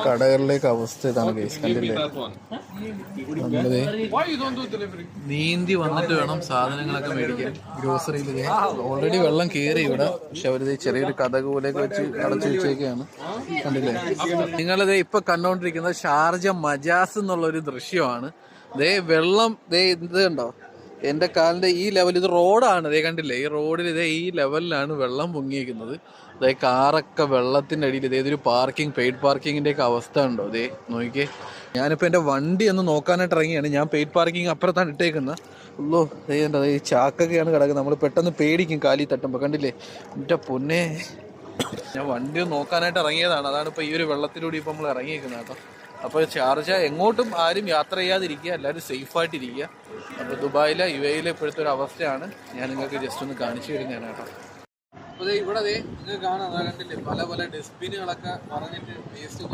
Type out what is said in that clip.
കടകളിലേക്ക് അവസ്ഥ ഇതാണ് ഗൈസ്, കണ്ടില്ലേ? നമ്മള് നീന്തി വന്നിട്ട് വേണം സാധനങ്ങളൊക്കെ മേടിക്കാൻ. ഗ്രോസറിയിൽ ഓൾറെഡി വെള്ളം കയറി ഇവിടെ, പക്ഷെ അവരിത് ചെറിയൊരു കതക് പോലെയൊക്കെ വെച്ച് അടച്ചു വെച്ചേക്കാണ്. കണ്ടില്ലേ? നിങ്ങളിത് ഇപ്പൊ കണ്ടോണ്ടിരിക്കുന്നത് ഷാർജ മജാസ് എന്നുള്ള ഒരു ദൃശ്യമാണ്. ദേ വെള്ളം ദേ ഇത് കണ്ടോ, എന്റെ കാലിന്റെ ഈ ലെവൽ, ഇത് റോഡാണ്. ദേ കണ്ടില്ലേ? ഈ റോഡിൽ ഇതേ ഈ ലെവലിലാണ് വെള്ളം പൊങ്ങിയിരിക്കുന്നത്. അതേ കാറൊക്കെ വെള്ളത്തിന്റെ അടിയിൽ. ഇതൊരു പാർക്കിംഗ്, പെയ്ഡ് പാർക്കിങ്ങിന്റെ ഒക്കെ അവസ്ഥ ഉണ്ടോ? അതേ നോക്കിയേ. ഞാനിപ്പോ എന്റെ വണ്ടി ഒന്ന് നോക്കാനായിട്ട് ഇറങ്ങിയാണ്. ഞാൻ പെയ്ഡ് പാർക്കിംഗ് അപ്പുറത്താണ് ഇട്ടേക്കുന്നത്. ഉള്ളോ അതേണ്ട, ഈ ചാക്കൊക്കെയാണ് കിടക്കുന്നത്. നമ്മൾ പെട്ടെന്ന് പേടിക്കും കാലി തട്ടുമ്പോ. കണ്ടില്ലേ എന്റെ പൊന്നെ? ഞാൻ വണ്ടി ഒന്ന് നോക്കാനായിട്ട് ഇറങ്ങിയതാണ്. അതാണ് ഇപ്പൊ ഈ ഒരു വെള്ളത്തിലൂടെ ഇപ്പൊ നമ്മൾ ഇറങ്ങിയിരിക്കുന്നത് കേട്ടോ. അപ്പോൾ ഷാർജ എങ്ങോട്ടും ആരും യാത്ര ചെയ്യാതിരിക്കുക, എല്ലാവരും സേഫായിട്ടിരിക്കുക. അപ്പോൾ ദുബായിലെ UAE ഇപ്പോഴത്തെ ഒരു അവസ്ഥയാണ് ഞാൻ നിങ്ങൾക്ക് ജസ്റ്റ് ഒന്ന് കാണിച്ചു തരുന്നതാണ് കേട്ടോ. അപ്പോൾ ഇവിടെ നിങ്ങൾക്ക് കാണാം, കണ്ടില്ലേ, പല പല ഡസ്റ്റ്ബിനുകളൊക്കെ പറഞ്ഞിട്ട് വേസ്റ്റ്